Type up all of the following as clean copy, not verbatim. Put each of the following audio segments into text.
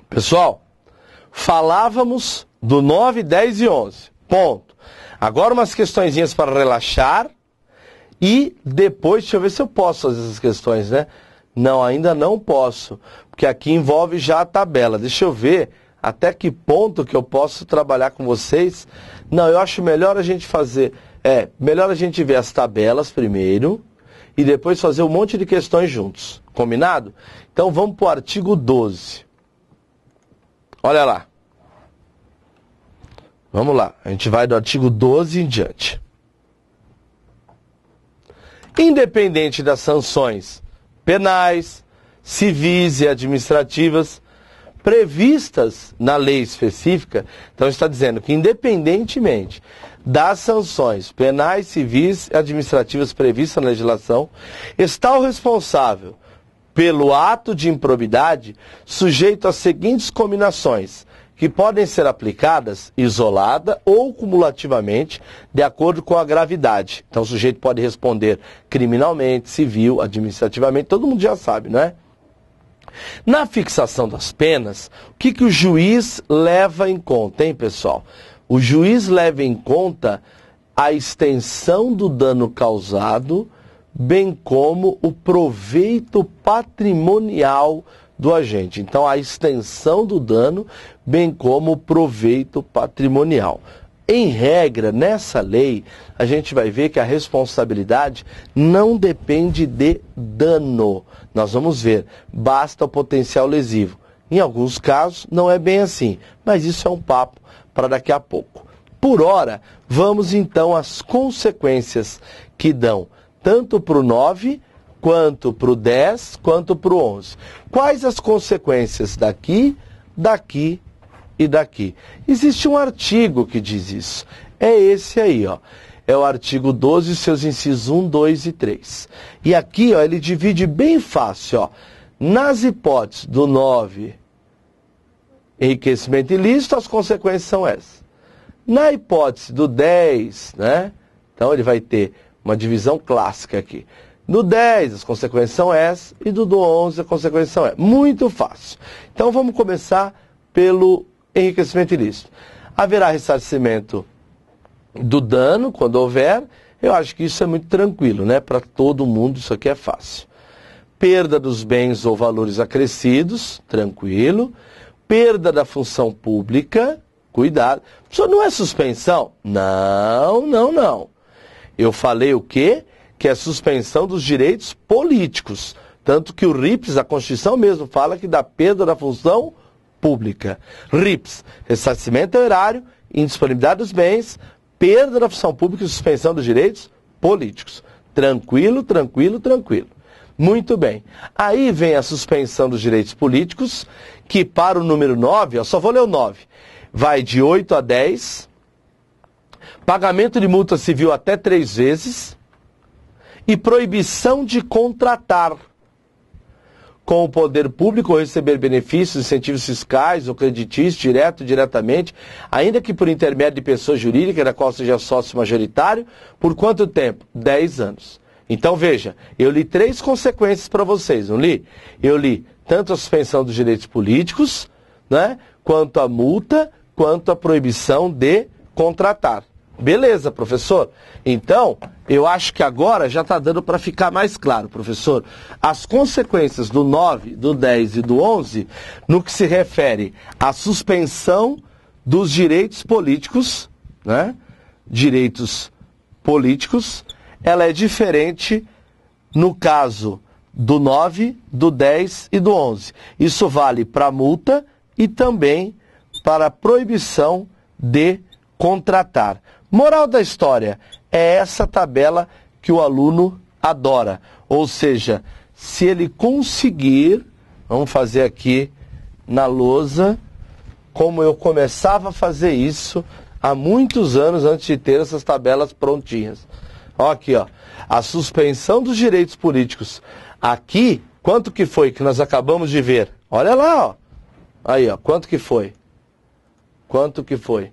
Pessoal, falávamos do 9, 10 e 11. Ponto. Agora umas questõezinhas para relaxar e depois, deixa eu ver se eu posso fazer essas questões, né? Não, ainda não posso, porque aqui envolve já a tabela. Deixa eu ver até que ponto que eu posso trabalhar com vocês. Não, eu acho melhor a gente fazer, melhor a gente ver as tabelas primeiro e depois fazer um monte de questões juntos. Combinado? Então vamos para o artigo 12. Olha lá. Vamos lá, a gente vai do artigo 12 em diante. Independente das sanções penais, civis e administrativas previstas na lei específica, então está dizendo que independentemente das sanções penais, civis e administrativas previstas na legislação, está o responsável pelo ato de improbidade sujeito às seguintes combinações, que podem ser aplicadas isolada ou cumulativamente, de acordo com a gravidade. Então o sujeito pode responder criminalmente, civil, administrativamente, todo mundo já sabe, não é? Na fixação das penas, o que o juiz leva em conta, hein, pessoal? O juiz leva em conta a extensão do dano causado, bem como o proveito patrimonial do agente. Então, a extensão do dano, bem como o proveito patrimonial. Em regra, nessa lei, a gente vai ver que a responsabilidade não depende de dano. Nós vamos ver, basta o potencial lesivo. Em alguns casos, não é bem assim, mas isso é um papo para daqui a pouco. Por hora, vamos então às consequências que dão tanto para o 9, quanto para o 10, quanto para o 11. Quais as consequências daqui, daqui e daqui? Existe um artigo que diz isso. É esse aí, ó. É o artigo 12, seus incisos 1, 2 e 3. E aqui, ó, ele divide bem fácil, ó. Nas hipóteses do 9, enriquecimento ilícito, as consequências são essas. Na hipótese do 10, né? Então ele vai ter uma divisão clássica aqui. No 10, as consequências são essas, e do 11, as consequências são essas. Muito fácil. Então, vamos começar pelo enriquecimento ilícito. Haverá ressarcimento do dano, quando houver. Eu acho que isso é muito tranquilo, né? Para todo mundo, isso aqui é fácil. Perda dos bens ou valores acrescidos, tranquilo. Perda da função pública, cuidado. Isso não é suspensão? Não. Eu falei o quê? Que é a suspensão dos direitos políticos. Tanto que o RIPS, a Constituição mesmo, fala que dá perda da função pública. RIPS, ressarcimento erário, indisponibilidade dos bens, perda da função pública e suspensão dos direitos políticos. Tranquilo. Muito bem. Aí vem a suspensão dos direitos políticos, que para o número 9, só vou ler o 9, vai de 8 a 10, pagamento de multa civil até 3 vezes, e proibição de contratar com o poder público ou receber benefícios, incentivos fiscais ou creditícios, direto ou diretamente, ainda que por intermédio de pessoa jurídica, da qual seja sócio majoritário, por quanto tempo? 10 anos. Então veja, eu li 3 consequências para vocês, não li? Eu li tanto a suspensão dos direitos políticos, né, quanto a multa, quanto a proibição de contratar. Beleza, professor? Então, eu acho que agora já está dando para ficar mais claro, professor. As consequências do 9, do 10 e do 11, no que se refere à suspensão dos direitos políticos, né? Direitos políticos, ela é diferente no caso do 9, do 10 e do 11. Isso vale para a multa e também para a proibição de contratar. Moral da história, é essa tabela que o aluno adora. Ou seja, se ele conseguir, vamos fazer aqui na lousa, como eu começava a fazer isso há muitos anos antes de ter essas tabelas prontinhas. Ó, aqui, ó, a suspensão dos direitos políticos. Aqui, quanto que foi que nós acabamos de ver? Olha lá, ó. Aí, ó, quanto que foi? Quanto que foi?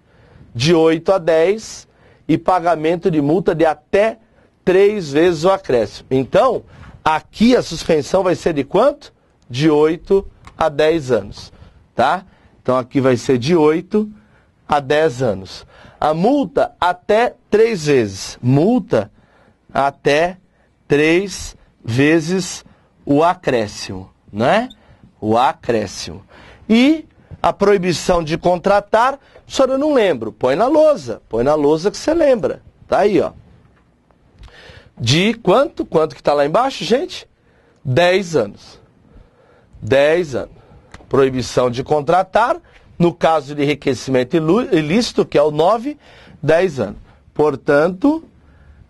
De 8 a 10 e pagamento de multa de até 3 vezes o acréscimo. Então, aqui a suspensão vai ser de quanto? De 8 a 10 anos. tá? Então aqui vai ser de 8 a 10 anos. A multa até 3 vezes. Multa até 3 vezes o acréscimo, né? O acréscimo. E a proibição de contratar, a senhora não lembro. Põe na lousa que você lembra. Tá aí, ó. De quanto? Quanto que está lá embaixo, gente? 10 anos. 10 anos. Proibição de contratar, no caso de enriquecimento ilícito, que é o 9, 10 anos. Portanto,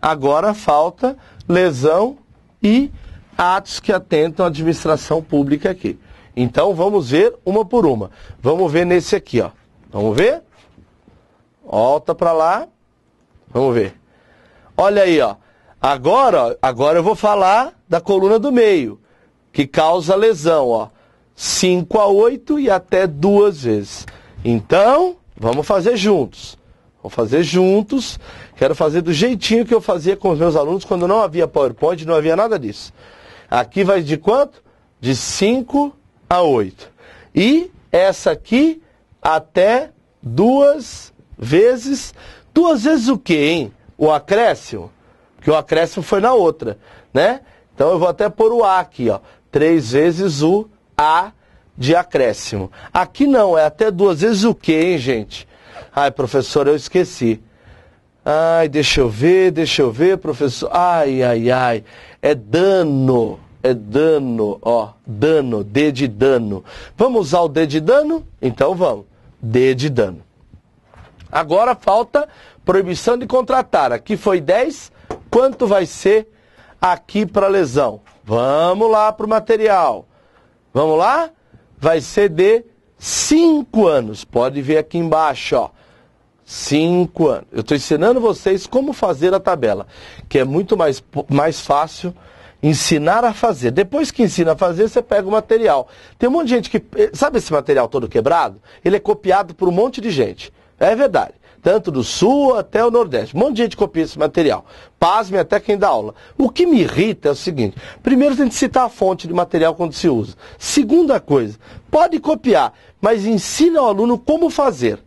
agora falta lesão e atos que atentam à administração pública aqui. Então, vamos ver uma por uma. Vamos ver nesse aqui, ó. Vamos ver? Volta para lá. Vamos ver. Olha aí, ó. Agora eu vou falar da coluna do meio, que causa lesão, ó. 5 a 8 e até 2 vezes. Então, vamos fazer juntos. Vamos fazer juntos. Quero fazer do jeitinho que eu fazia com os meus alunos quando não havia PowerPoint, não havia nada disso. Aqui vai de quanto? De 5 a 8. E essa aqui até 2 vezes. 2 vezes o quê, hein? O acréscimo? Porque o acréscimo foi na outra, né? Então eu vou até pôr o A aqui, ó. 3 vezes o A de acréscimo. Aqui não, é até 2 vezes o quê, hein, gente? Ai, professor, eu esqueci. Ai, deixa eu ver, professor. Ai. É dano, ó. Dano, D de dano. Vamos usar o D de dano? Então vamos. D de dano. Agora falta proibição de contratar. Aqui foi 10. Quanto vai ser aqui para lesão? Vamos lá para o material. Vamos lá? Vai ser de 5 anos. Pode ver aqui embaixo, ó. 5 anos. Eu estou ensinando vocês como fazer a tabela, que é muito mais fácil ensinar a fazer. Depois que ensina a fazer, você pega o material. Tem um monte de gente que... Sabe esse material todo quebrado? Ele é copiado por um monte de gente. É verdade. Tanto do Sul até o Nordeste. Um monte de gente copia esse material. Pasme até quem dá aula. O que me irrita é o seguinte. Primeiro, tem que citar a fonte de material quando se usa. Segunda coisa, pode copiar, mas ensina ao aluno como fazer.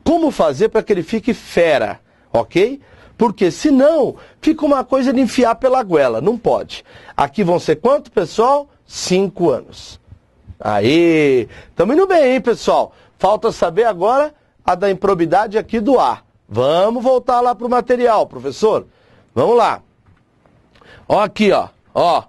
Como fazer para que ele fique fera, ok? Porque senão, fica uma coisa de enfiar pela goela. Não pode. Aqui vão ser quanto, pessoal? 5 anos. Aê! Estamos indo bem, hein, pessoal? Falta saber agora a da improbidade aqui do A. Vamos voltar lá para o material, professor. Vamos lá. Ó aqui, ó. Ó.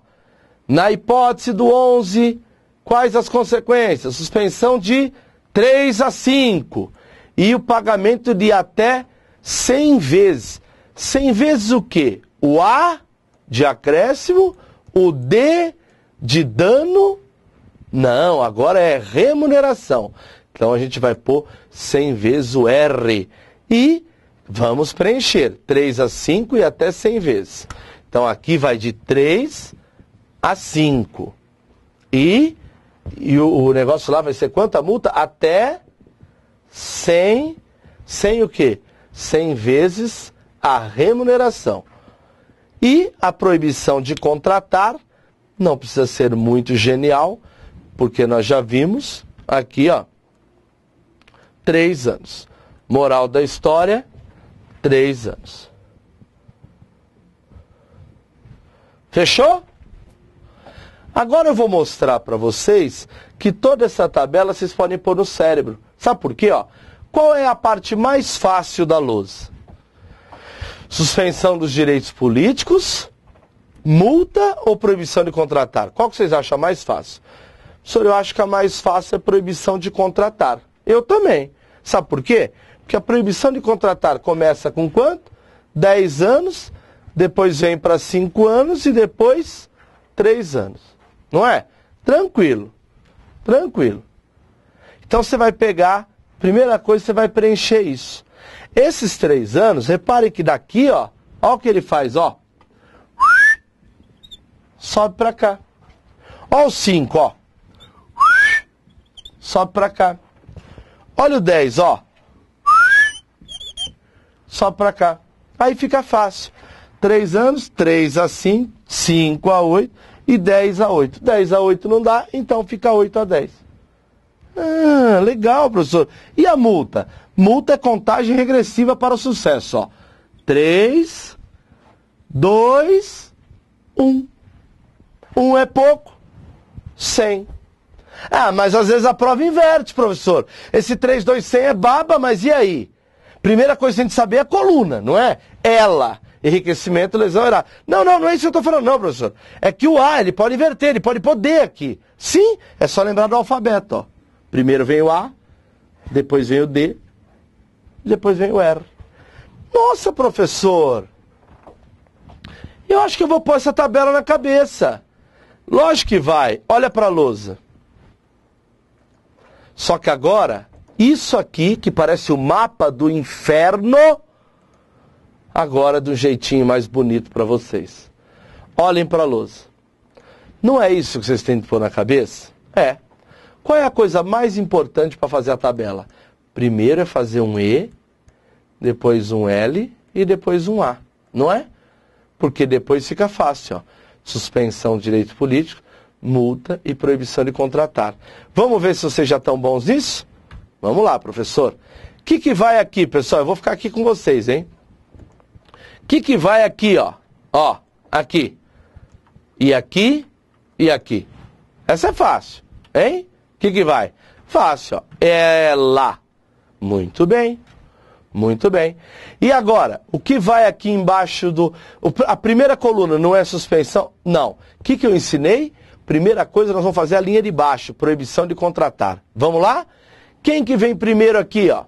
Na hipótese do 11, quais as consequências? Suspensão de 3 a 5. E o pagamento de até 100 vezes. 100 vezes o quê? O A de acréscimo, o D de dano. Não, agora é remuneração. Então a gente vai pôr 100 vezes o R. E vamos preencher 3 a 5 e até 100 vezes. Então aqui vai de 3 a 5. E o negócio lá vai ser quanto a multa? Até 100. 100 o quê? 100 vezes a remuneração. E a proibição de contratar não precisa ser muito genial, porque nós já vimos aqui, ó. 3 anos. Moral da história, 3 anos. Fechou? Agora eu vou mostrar para vocês que toda essa tabela vocês podem pôr no cérebro. Sabe por quê? Ó? Qual é a parte mais fácil da lousa? Suspensão dos direitos políticos, multa ou proibição de contratar? Qual que vocês acham mais fácil? Professor, eu acho que a mais fácil é a proibição de contratar. Eu também. Sabe por quê? Porque a proibição de contratar começa com quanto? 10 anos, depois vem para 5 anos e depois 3 anos. Não é? Tranquilo. Tranquilo. Então você vai pegar, primeira coisa, você vai preencher isso. Esses 3 anos, reparem que daqui, ó o que ele faz, ó. Sobe para cá. Ó o 5, ó. Sobe para cá. Olha o 10, ó. Sobe para cá. Aí fica fácil. 3 anos, 3 a 5, 5 a 8 e 10 a 8. 10 a 8 não dá, então fica 8 a 10. Ah, legal, professor. E a multa? Multa é contagem regressiva para o sucesso, ó. 3, 2, 1. 1 é pouco, 100. Ah, mas às vezes a prova inverte, professor. Esse 3, 2, 100 é baba, mas e aí? Primeira coisa que a gente saber é a coluna, não é? Ela, enriquecimento, lesão era. Não é isso que eu estou falando, não, professor. É que o A, ele pode inverter, ele pode pôr D aqui. Sim, é só lembrar do alfabeto, ó. Primeiro vem o A, depois vem o D, depois vem o R. Nossa, professor, eu acho que eu vou pôr essa tabela na cabeça. Lógico que vai. Olha para a lousa. Só que agora, isso aqui, que parece o mapa do inferno, agora de um jeitinho mais bonito para vocês. Olhem para a lousa. Não é isso que vocês têm que pôr na cabeça? É. Qual é a coisa mais importante para fazer a tabela? Primeiro é fazer um E, depois um L e depois um A. Não é? Porque depois fica fácil, ó. Suspensão de direito político, multa e proibição de contratar. Vamos ver se vocês já estão bons nisso? Vamos lá, professor. O que vai aqui, pessoal? Eu vou ficar aqui com vocês, hein? O que vai aqui, ó? Ó, aqui. E aqui e aqui. Essa é fácil, hein? O que vai? Fácil, ó. Ela. Muito bem. Muito bem. E agora, o que vai aqui embaixo do... A primeira coluna não é suspensão? Não. O que eu ensinei? Primeira coisa, nós vamos fazer a linha de baixo, proibição de contratar. Vamos lá? Quem que vem primeiro aqui, ó?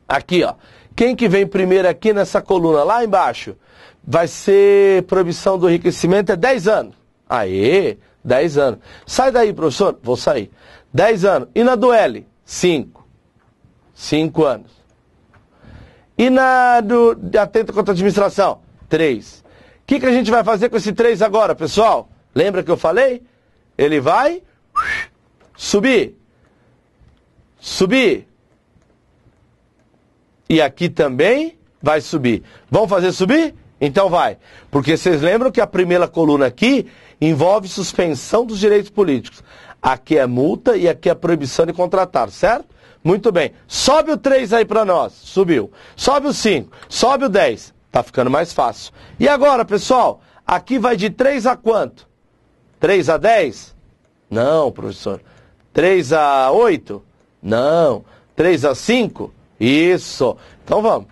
Aqui, ó. Quem que vem primeiro aqui nessa coluna, lá embaixo? Vai ser proibição do enriquecimento, é 10 anos. Aê, 10 anos. Sai daí, professor. Vou sair. 10 anos. E na do L? 5. 5 anos. E na do atento contra a administração? 3. O que a gente vai fazer com esse 3 agora, pessoal? Lembra que eu falei? Ele vai subir. Subir. E aqui também vai subir. Vamos fazer subir? Então vai. Porque vocês lembram que a primeira coluna aqui envolve suspensão dos direitos políticos. Aqui é multa e aqui é proibição de contratar, certo? Muito bem. Sobe o 3 aí para nós. Subiu. Sobe o 5. Sobe o 10. Tá ficando mais fácil. E agora, pessoal? Aqui vai de 3 a quanto? 3 a 10? Não, professor. 3 a 8? Não. 3 a 5? Isso. Então vamos.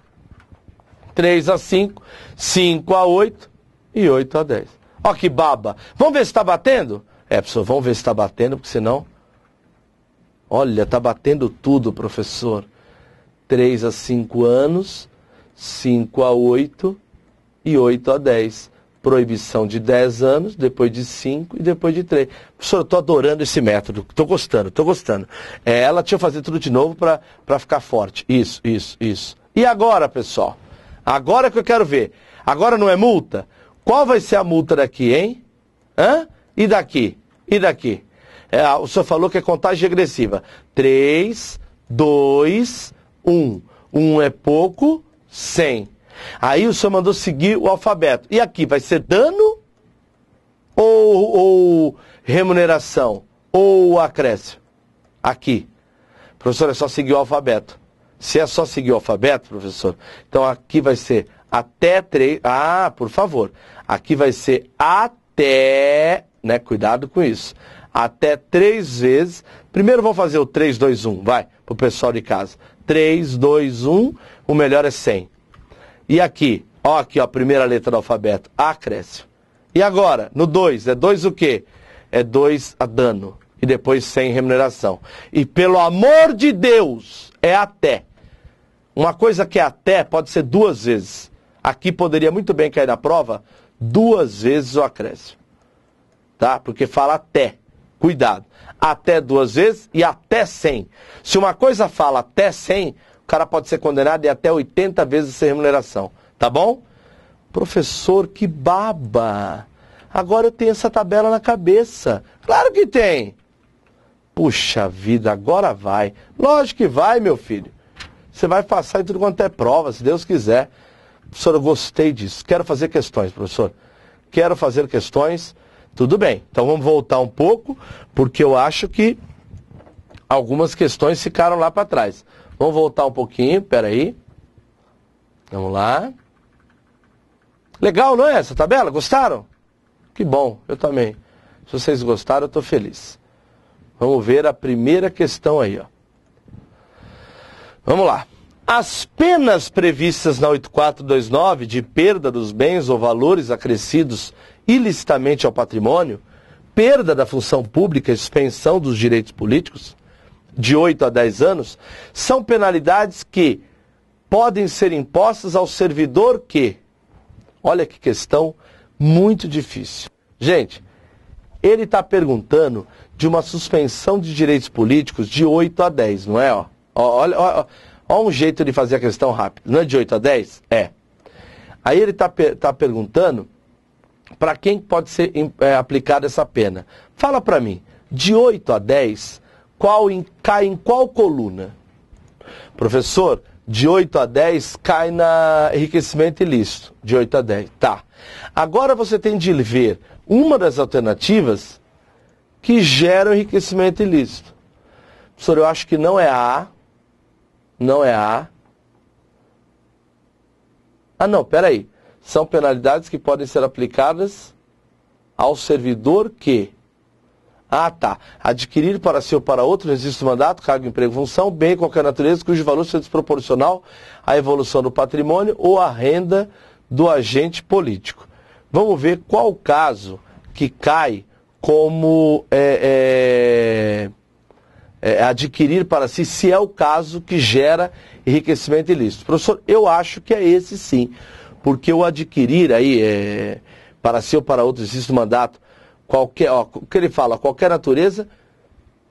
3 a 5, 5 a 8 e 8 a 10. Ó que baba. Vamos ver se está batendo? É, professor, vamos ver se está batendo, porque senão... Olha, está batendo tudo, professor. 3 a 5 anos, 5 a 8 e 8 a 10. Proibição de 10 anos, depois de 5 e depois de 3. Professor, eu estou adorando esse método. Estou gostando, estou gostando. Ela tinha que fazer tudo de novo para ficar forte. Isso. E agora, pessoal? Agora que eu quero ver. Agora não é multa? Qual vai ser a multa daqui, hein? Hã? E daqui? E daqui? O senhor falou que é contagem regressiva. 3, 2, 1. 1 é pouco, 100. Aí o senhor mandou seguir o alfabeto. E aqui, vai ser dano ou remuneração? Ou acréscimo? Aqui. Professor, é só seguir o alfabeto. Se é só seguir o alfabeto, professor, então aqui vai ser até 3... Ah, por favor. Aqui vai ser até... Né? Cuidado com isso. Até 3 vezes. Primeiro vamos fazer o 3, 2, 1. Vai, pro pessoal de casa. 3, 2, 1. O melhor é 100. E aqui, ó, aqui, ó, a primeira letra do alfabeto. Acréscimo. E agora, no 2, é 2 o quê? É 2 a dano. E depois 100 remuneração. E pelo amor de Deus, é até. Uma coisa que é até pode ser 2 vezes. Aqui poderia muito bem cair na prova 2 vezes o acréscimo. Tá? Porque fala até. Cuidado. Até 2 vezes e até 100. Se uma coisa fala até 100, o cara pode ser condenado e até 80 vezes sem remuneração. Tá bom? Professor, que baba. Agora eu tenho essa tabela na cabeça. Claro que tem. Puxa vida, agora vai. Lógico que vai, meu filho. Você vai passar em tudo quanto é prova, se Deus quiser. Professor, eu gostei disso. Quero fazer questões, professor. Quero fazer questões. Tudo bem. Então vamos voltar um pouco, porque eu acho que algumas questões ficaram lá para trás. Vamos voltar um pouquinho, peraí. Vamos lá. Legal, não é essa tabela? Gostaram? Que bom, eu também. Se vocês gostaram, eu estou feliz. Vamos ver a primeira questão aí, ó. Vamos lá. As penas previstas na 8429 de perda dos bens ou valores acrescidos ilicitamente ao patrimônio, perda da função pública e suspensão dos direitos políticos, de 8 a 10 anos, são penalidades que podem ser impostas ao servidor que... Olha que questão muito difícil. Gente, ele está perguntando de uma suspensão de direitos políticos de 8 a 10, não é? Olha um jeito de fazer a questão rápido. Não é de 8 a 10? É. Aí ele está perguntando para quem pode ser aplicada essa pena. Fala para mim, de 8 a 10, cai em qual coluna? Professor, de 8 a 10 cai na enriquecimento ilícito. De 8 a 10, tá. Agora você tem de ver uma das alternativas que gera o enriquecimento ilícito. Professor, eu acho que não é A. Não é A. Ah, não, peraí. São penalidades que podem ser aplicadas ao servidor que... Ah, tá. Adquirir para si ou para outro, no exercício do mandato, cargo, emprego, função, bem de qualquer natureza, cujo valor seja desproporcional à evolução do patrimônio ou à renda do agente político. Vamos ver qual o caso que cai como adquirir para si, se é o caso que gera enriquecimento ilícito. Professor, eu acho que é esse sim, porque o adquirir aí para si ou para outro exercício do mandato, o que ele fala, qualquer natureza,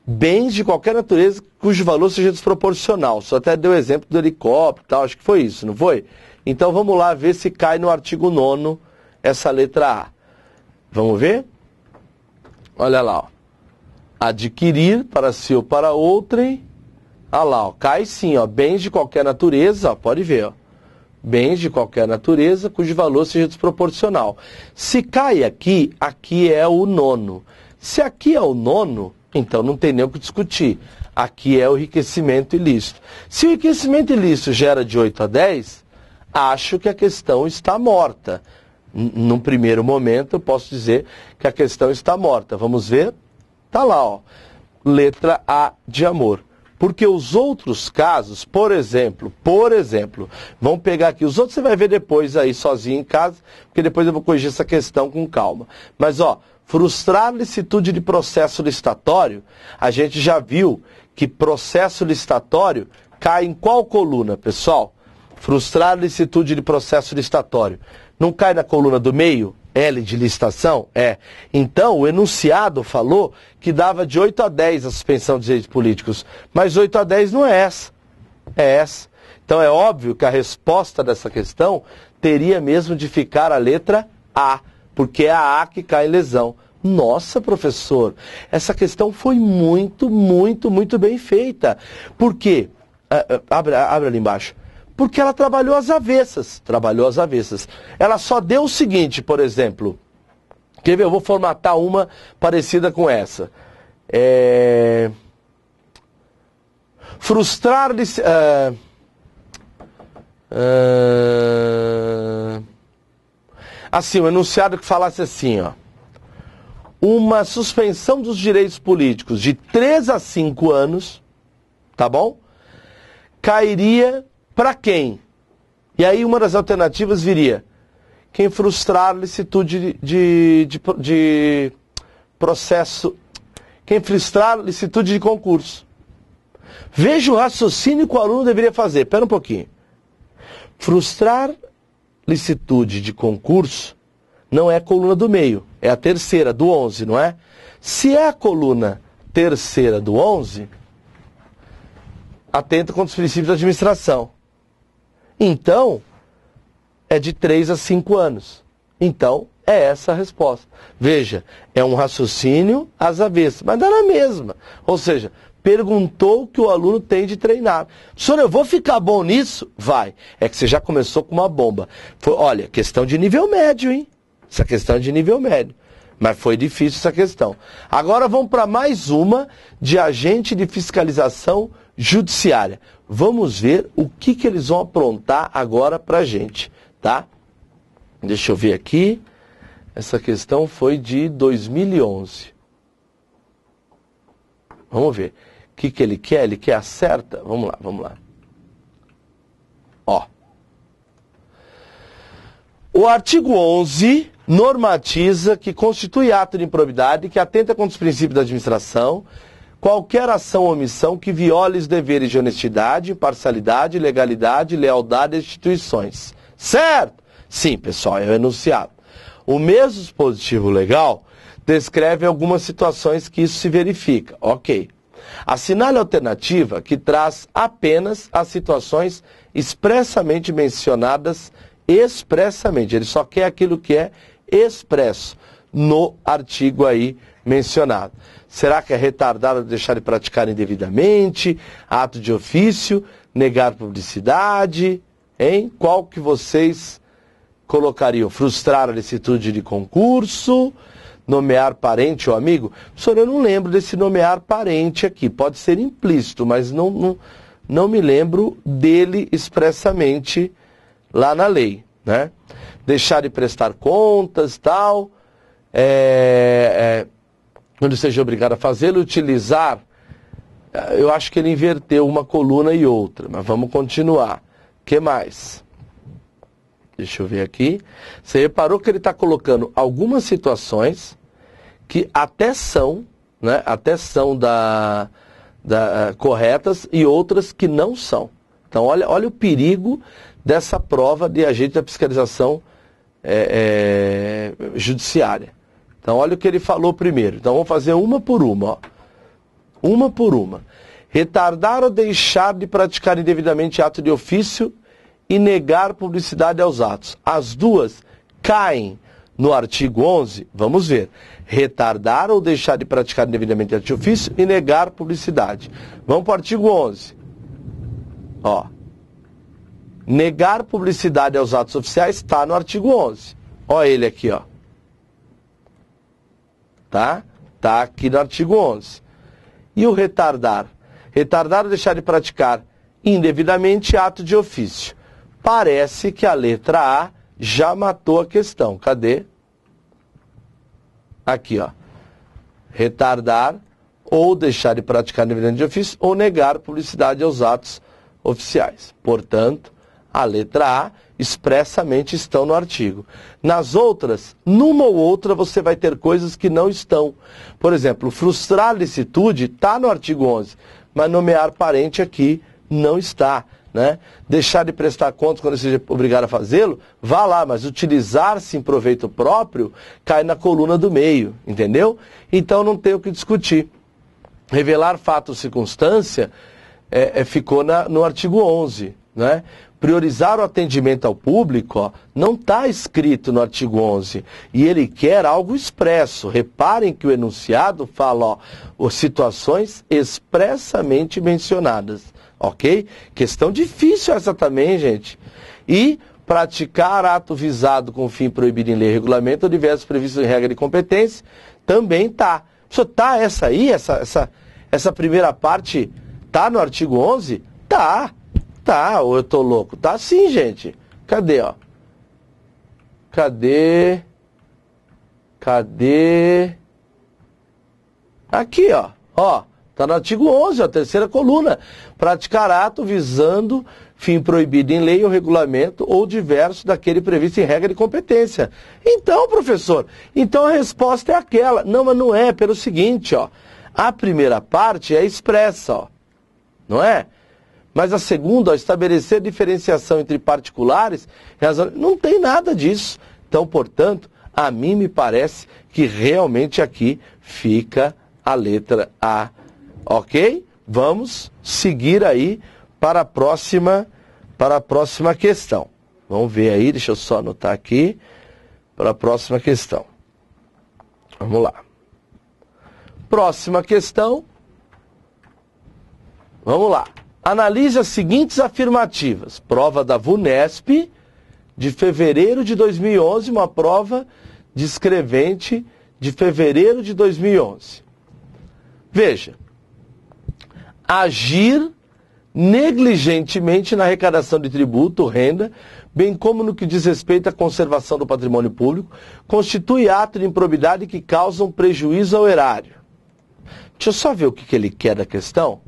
bens de qualquer natureza cujo valor seja desproporcional. Só até deu exemplo do helicóptero e tal, acho que foi isso, não foi? Então vamos lá ver se cai no artigo 9º essa letra A. Vamos ver? Olha lá, ó. Adquirir para si ou para outrem. Olha lá, ó. Cai sim, ó. Bens de qualquer natureza, ó. Pode ver, ó. Bens de qualquer natureza cujo valor seja desproporcional. Se cai aqui, aqui é o 9º. Se aqui é o 9º, então não tem nem o que discutir. Aqui é o enriquecimento ilícito. Se o enriquecimento ilícito gera de 8 a 10, acho que a questão está morta. Num primeiro momento, eu posso dizer que a questão está morta. Vamos ver? Está lá, ó. Letra A de amor. Porque os outros casos, por exemplo, vamos pegar aqui, os outros você vai ver depois aí sozinho em casa, porque depois eu vou corrigir essa questão com calma. Mas, ó, frustrar licitude de processo licitatório, a gente já viu que processo licitatório cai em qual coluna, pessoal? Frustrar licitude de processo licitatório. Não cai na coluna do meio? L de licitação? É. Então, o enunciado falou que dava de 8 a 10 a suspensão de direitos políticos. Mas 8 a 10 não é essa. É essa. Então, é óbvio que a resposta dessa questão teria mesmo de ficar a letra A, porque é a A que cai em lesão. Nossa, professor, essa questão foi muito, muito, muito bem feita. Por quê? Abre ali embaixo. Porque ela trabalhou às avessas. Ela só deu o seguinte, por exemplo. Quer ver? Eu vou formatar uma parecida com essa. Frustrar... assim, um enunciado que falasse assim, ó. Uma suspensão dos direitos políticos de 3 a 5 anos, tá bom? Cairia... Para quem? E aí uma das alternativas viria quem frustrar licitude de processo, quem frustrar licitude de concurso. Veja o raciocínio que o aluno deveria fazer. Espera um pouquinho. Frustrar licitude de concurso não é a coluna do meio, é a terceira, do 11, não é? Se é a coluna terceira do 11, atenta contra os princípios da administração. Então, é de 3 a 5 anos. Então, é essa a resposta. Veja, é um raciocínio às avessas, mas dá na mesma. Ou seja, perguntou o que o aluno tem de treinar. Professor, eu vou ficar bom nisso? Vai. É que você já começou com uma bomba. Olha, questão de nível médio, hein? Essa questão é de nível médio. Mas foi difícil essa questão. Agora vamos para mais uma de agente de fiscalização judiciária. Vamos ver o que eles vão aprontar agora para a gente, tá? Deixa eu ver aqui. Essa questão foi de 2011. Vamos ver. O que ele quer? Ele quer a certa? Vamos lá, vamos lá. Ó. O artigo 11 normatiza que constitui ato de improbidade que atenta contra os princípios da administração qualquer ação ou omissão que viole os deveres de honestidade, imparcialidade, legalidade, lealdade às instituições. Certo? Sim, pessoal, é o enunciado. O mesmo dispositivo legal descreve algumas situações que isso se verifica. Ok. Assinale a alternativa que traz apenas as situações expressamente mencionadas expressamente. Ele só quer aquilo que é expresso no artigo aí mencionado. Será que é retardar ou deixar de praticar indevidamente, ato de ofício, negar publicidade, hein? Qual que vocês colocariam? Frustrar a licitude de concurso, nomear parente ou amigo? Professor, eu não lembro desse nomear parente aqui. Pode ser implícito, mas não me lembro dele expressamente lá na lei, né? Deixar de prestar contas, tal, quando seja obrigado a fazê-lo, utilizar, eu acho que ele inverteu uma coluna e outra, mas vamos continuar. O que mais? Deixa eu ver aqui. Você reparou que ele está colocando algumas situações que até são, né, corretas e outras que não são. Então, olha o perigo dessa prova de agente da fiscalização judiciária. Então, olha o que ele falou primeiro. Então, vamos fazer uma por uma. Ó. Uma por uma. Retardar ou deixar de praticar indevidamente ato de ofício e negar publicidade aos atos. As duas caem no artigo 11. Vamos ver. Retardar ou deixar de praticar indevidamente ato de ofício e negar publicidade. Vamos para o artigo 11. Ó. Negar publicidade aos atos oficiais está no artigo 11. Ó ele aqui, ó. Tá? Tá aqui no artigo 11. E o retardar? Retardar ou deixar de praticar indevidamente ato de ofício. Parece que a letra A já matou a questão. Cadê? Aqui, ó. Retardar ou deixar de praticar indevidamente de ofício ou negar publicidade aos atos oficiais. Portanto, a letra A expressamente estão no artigo. Nas outras, numa ou outra, você vai ter coisas que não estão. Por exemplo, frustrar a licitude está no artigo 11, mas nomear parente aqui não está. Né? Deixar de prestar contas quando seja obrigado a fazê-lo, vá lá, mas utilizar-se em proveito próprio cai na coluna do meio, entendeu? Então não tem o que discutir. Revelar fato ou circunstância ficou no artigo 11, né? Priorizar o atendimento ao público, ó, não está escrito no artigo 11. E ele quer algo expresso. Reparem que o enunciado fala, ó, situações expressamente mencionadas. Ok? Questão difícil essa também, gente. E praticar ato visado com fim proibido em lei e regulamento ou diversos previstos em regra de competência, também está. Só tá essa aí, essa primeira parte, tá no artigo 11? Tá. Tá, ou eu tô louco? Tá sim, gente. Cadê, ó? Cadê? Aqui, ó. Ó, tá no artigo 11, a terceira coluna. Praticar ato visando fim proibido em lei ou regulamento ou diverso daquele previsto em regra de competência. Então, professor, então a resposta é aquela. Não, mas não é, pelo seguinte, ó. A primeira parte é expressa, ó. Não é? Mas a segunda, ó, estabelecer diferenciação entre particulares, não tem nada disso. Então, portanto, a mim me parece que realmente aqui fica a letra A. Ok? Vamos seguir aí para a próxima questão. Vamos ver aí, deixa eu só anotar aqui, para a próxima questão. Vamos lá. Próxima questão. Vamos lá. Analise as seguintes afirmativas. Prova da VUNESP, de fevereiro de 2011, uma prova descrevente de fevereiro de 2011. Veja, agir negligentemente na arrecadação de tributo, renda, bem como no que diz respeito à conservação do patrimônio público, constitui ato de improbidade que causam prejuízo ao erário. Deixa eu só ver o que ele quer da questão.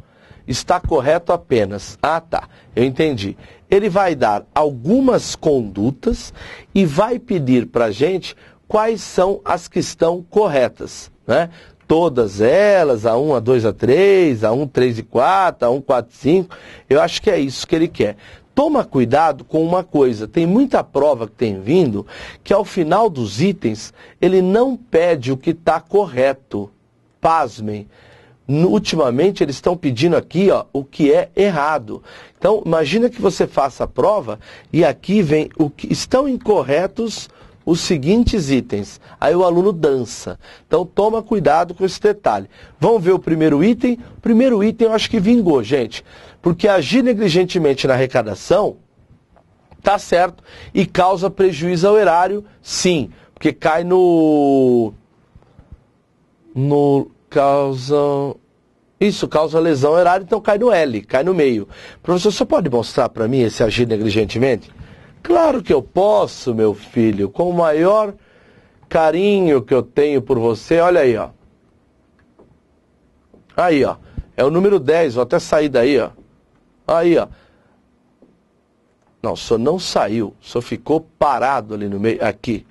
Está correto apenas. Ah, tá, eu entendi. Ele vai dar algumas condutas e vai pedir para a gente quais são as que estão corretas, né? Todas elas, A1, A2, A3, A1, 3 e 4, A1, 4 e 5, eu acho que é isso que ele quer. Toma cuidado com uma coisa, tem muita prova que tem vindo, que ao final dos itens, ele não pede o que está correto. Pasmem. Ultimamente eles estão pedindo aqui, ó, o que é errado. Então, imagina que você faça a prova e aqui vem o que estão incorretos os seguintes itens. Aí o aluno dança. Então, toma cuidado com esse detalhe. Vamos ver o primeiro item? O primeiro item eu acho que vingou, gente. Porque agir negligentemente na arrecadação, tá certo, e causa prejuízo ao erário, sim. Porque cai causa lesão ao erário, então cai no L, cai no meio. Professor, você pode mostrar para mim esse agir negligentemente? Claro que eu posso, meu filho, com o maior carinho que eu tenho por você. Olha aí, ó. Aí, ó. É o número 10, vou até sair daí, ó. Aí, ó. Não, o senhor não saiu, o senhor ficou parado ali no meio, aqui.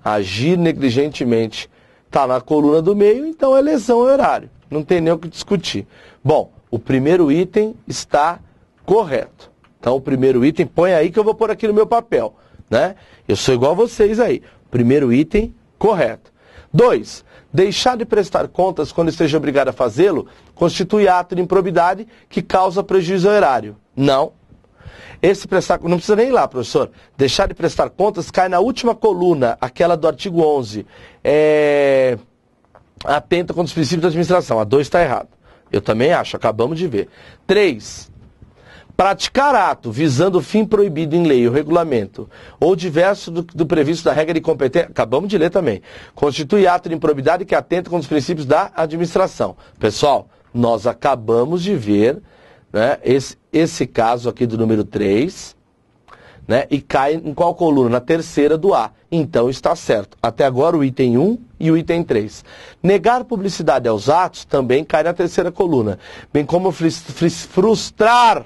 Agir negligentemente. Está na coluna do meio, então é lesão ao erário. Não tem nem o que discutir. Bom, o primeiro item está correto. Então, o primeiro item, põe aí que eu vou pôr aqui no meu papel, né? Eu sou igual a vocês aí. Primeiro item, correto. 2. Deixar de prestar contas quando esteja obrigado a fazê-lo constitui ato de improbidade que causa prejuízo ao erário. Não. Esse prestar, não precisa nem ir lá, professor. Deixar de prestar contas cai na última coluna, aquela do artigo 11. Atenta contra os princípios da administração. A 2 está errado. Eu também acho, acabamos de ver. 3. Praticar ato visando o fim proibido em lei ou regulamento, ou diverso do previsto da regra de competência, acabamos de ler também, constitui ato de improbidade que atenta contra os princípios da administração. Pessoal, nós acabamos de ver, né, esse caso aqui do número 3, né, e cai em qual coluna? Na terceira do A. Então está certo. Até agora o item 1 e o item 3. Negar publicidade aos atos também cai na terceira coluna. Bem como frustrar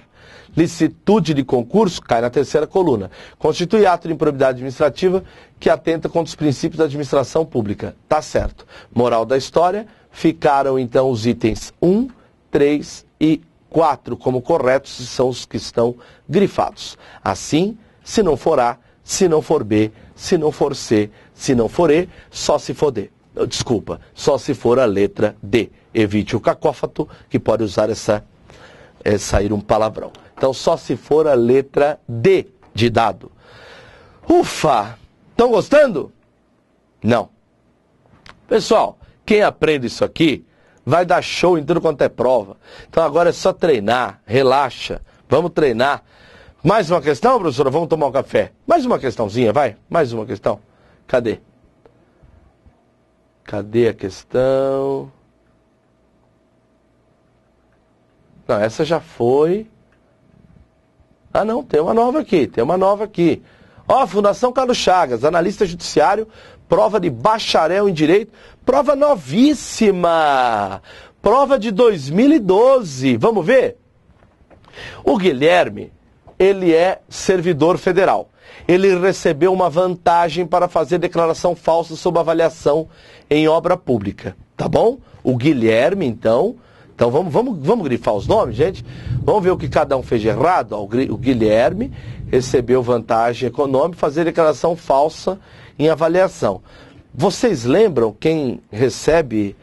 licitude de concurso, cai na terceira coluna. Constitui ato de improbidade administrativa que atenta contra os princípios da administração pública. Tá certo. Moral da história, ficaram então os itens 1, 3 e 4 como corretos, e são os que estão grifados. Assim, se não for A, se não for B, se não for C, se não for E, só se for D. Desculpa, só se for a letra D. Evite o cacófato, que pode usar sair um palavrão. Então, só se for a letra D de dado. Ufa! Estão gostando? Não. Pessoal, quem aprende isso aqui vai dar show em tudo quanto é prova. Então, agora é só treinar, relaxa, vamos treinar. Mais uma questão, professora? Vamos tomar um café? Mais uma questãozinha, vai? Mais uma questão. Cadê? Cadê a questão? Não, essa já foi. Ah, não, tem uma nova aqui, Ó, Fundação Carlos Chagas, analista judiciário, prova de bacharel em direito, prova novíssima, prova de 2012, vamos ver? O Guilherme, ele é servidor federal, ele recebeu uma vantagem para fazer declaração falsa sobre avaliação em obra pública, tá bom? O Guilherme, então vamos grifar os nomes, gente? Vamos ver o que cada um fez de errado? O Guilherme recebeu vantagem econômica fazer declaração falsa em avaliação. Vocês lembram quem recebe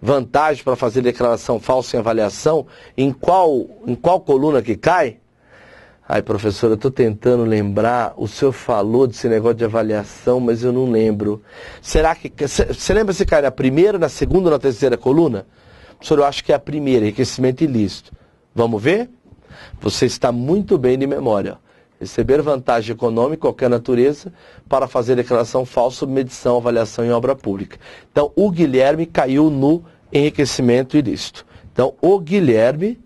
vantagem para fazer declaração falsa em avaliação? Em qual coluna que cai? Ai, professora, eu estou tentando lembrar, o senhor falou desse negócio de avaliação, mas eu não lembro. Será que... Você lembra se cai na primeira, na segunda ou na terceira coluna? Professor, eu acho que é a primeira, enriquecimento ilícito. Vamos ver? Você está muito bem de memória. receber vantagem econômica de qualquer natureza para fazer declaração falsa sobre medição, avaliação em obra pública. Então, o Guilherme caiu no enriquecimento ilícito. Então, o Guilherme,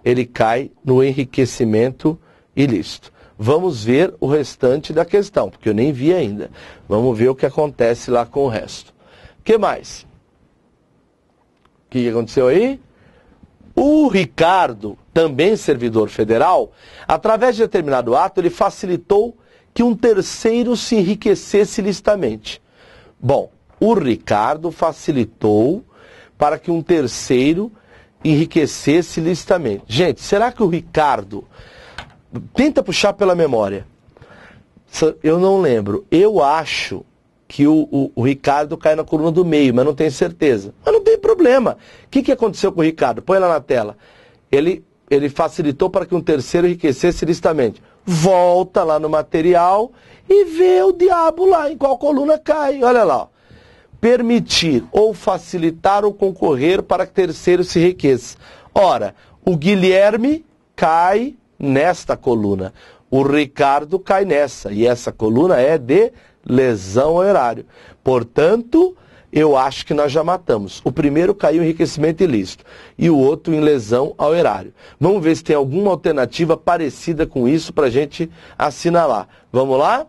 ele cai no enriquecimento ilícito. Vamos ver o restante da questão, porque eu nem vi ainda. Vamos ver o que acontece lá com o resto. O que mais? O que aconteceu aí? O Ricardo, também servidor federal, através de determinado ato, ele facilitou que um terceiro se enriquecesse ilicitamente. Bom, o Ricardo facilitou para que um terceiro enriquecesse ilicitamente. Gente, será que o Ricardo... Tenta puxar pela memória. Eu não lembro. Eu acho que o Ricardo cai na coluna do meio, mas não tenho certeza. Mas não tem problema. O que aconteceu com o Ricardo? Põe lá na tela. Ele facilitou para que um terceiro enriquecesse ilicitamente. Volta lá no material e vê o diabo lá, em qual coluna cai. Olha lá. Ó. Permitir ou facilitar ou concorrer para que terceiro se enriqueça. Ora, o Guilherme cai nesta coluna. O Ricardo cai nessa. E essa coluna é de lesão ao erário. Portanto, eu acho que nós já matamos. O primeiro caiu em enriquecimento ilícito e o outro em lesão ao erário. Vamos ver se tem alguma alternativa parecida com isso para a gente assinalar. Vamos lá?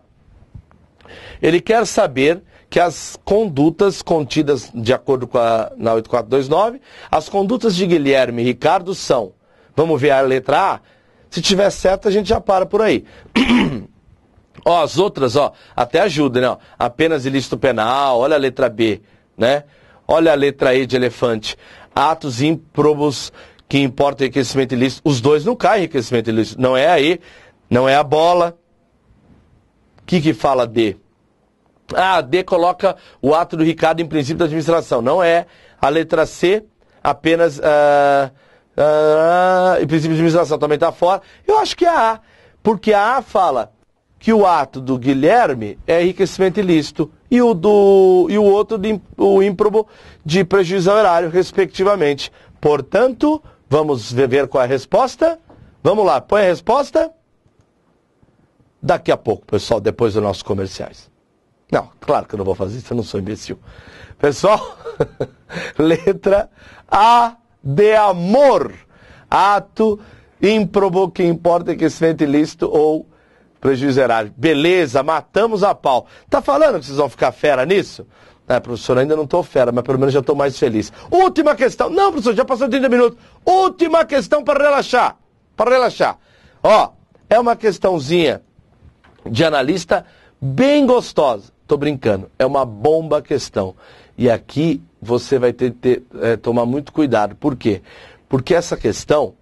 Ele quer saber que as condutas contidas de acordo com na 8429, as condutas de Guilherme e Ricardo são, vamos ver a letra A? Se tiver certo, a gente já para por aí. Ó, as outras, ó, até ajuda, né? Ó, apenas ilícito penal, olha a letra B, né? Olha a letra E de elefante. Atos ímprobos que importam enriquecimento ilícito. Os dois não caem em enriquecimento ilícito. Não é a E, não é a bola. O que fala D? Ah, D coloca o ato do Ricardo em princípio da administração. Não é. A letra C, apenas... em princípio de administração também está fora. Eu acho que é a A, porque a A fala que o ato do Guilherme é enriquecimento ilícito e o outro o ímprobo de prejuízo ao erário, respectivamente. Portanto, vamos ver qual é a resposta. Vamos lá, põe a resposta. Daqui a pouco, pessoal, depois dos nossos comerciais. Não, claro que eu não vou fazer isso, eu não sou imbecil. Pessoal, letra A de amor. Ato ímprobo que importa enriquecimento ilícito ou prejuízo erário. Beleza, matamos a pau. Tá falando que vocês vão ficar fera nisso? Professor, ainda não estou fera, mas pelo menos já estou mais feliz. Última questão. Não, professor, já passou 30 minutos. Última questão para relaxar. Para relaxar. Ó, é uma questãozinha de analista bem gostosa. Tô brincando. É uma bomba questão. E aqui você vai ter que tomar muito cuidado. Por quê? Porque essa questão,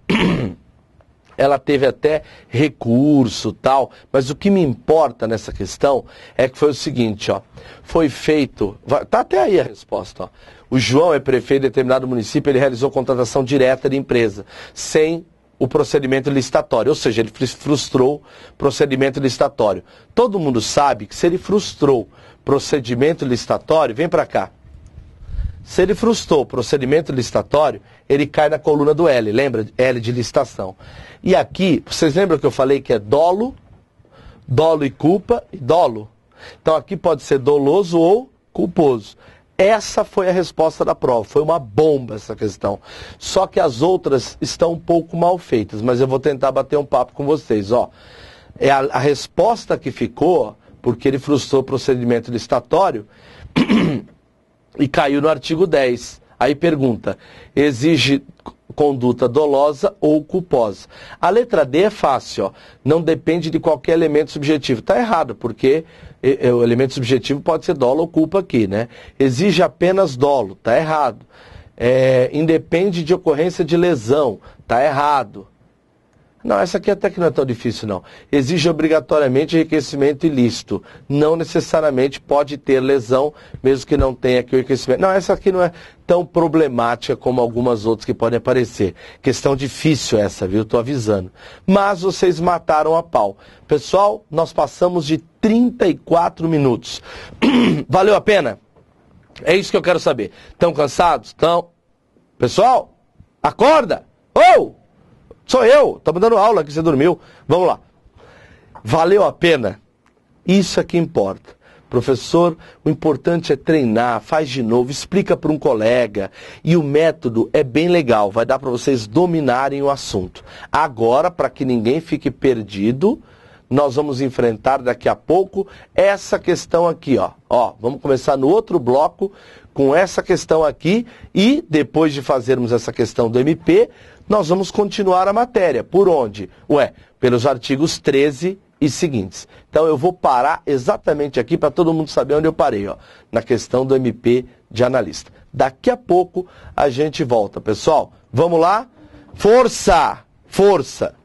ela teve até recurso tal, mas o que me importa nessa questão é que foi o seguinte, ó. Foi feito, tá até aí a resposta, ó. O João é prefeito de determinado município, ele realizou contratação direta de empresa, sem o procedimento licitatório, ou seja, ele frustrou o procedimento licitatório. Todo mundo sabe que se ele frustrou procedimento licitatório, vem para cá. Se ele frustrou o procedimento licitatório, ele cai na coluna do L, lembra? L de licitação. E aqui, vocês lembram que eu falei que é dolo, dolo e culpa e dolo? Então aqui pode ser doloso ou culposo. Essa foi a resposta da prova, foi uma bomba essa questão. Só que as outras estão um pouco mal feitas, mas eu vou tentar bater um papo com vocês. Ó, é a resposta que ficou, porque ele frustrou o procedimento licitatório, e caiu no artigo 10. Aí pergunta, exige conduta dolosa ou culposa? A letra D é fácil, ó. Não depende de qualquer elemento subjetivo. Está errado, porque o elemento subjetivo pode ser dolo ou culpa aqui, né? Exige apenas dolo, está errado. Independe de ocorrência de lesão, está errado. Não, essa aqui até que não é tão difícil, não. Exige obrigatoriamente enriquecimento ilícito. Não necessariamente pode ter lesão, mesmo que não tenha aqui o enriquecimento. Não, essa aqui não é tão problemática como algumas outras que podem aparecer. Questão difícil essa, viu? Estou avisando. Mas vocês mataram a pau. Pessoal, nós passamos de 34 minutos. Valeu a pena? É isso que eu quero saber. Estão cansados? Estão? Pessoal, acorda! Sou eu, estamos dando aula aqui, você dormiu. Vamos lá. Valeu a pena? Isso é que importa. Professor, o importante é treinar, faz de novo, explica para um colega. E o método é bem legal, vai dar para vocês dominarem o assunto. Agora, para que ninguém fique perdido, nós vamos enfrentar daqui a pouco essa questão aqui, ó. Vamos começar no outro bloco com essa questão aqui e depois de fazermos essa questão do MP, nós vamos continuar a matéria. Por onde? Pelos artigos 13 e seguintes. Então eu vou parar exatamente aqui para todo mundo saber onde eu parei, ó, na questão do MP de analista. Daqui a pouco a gente volta, pessoal. Vamos lá? Força! Força!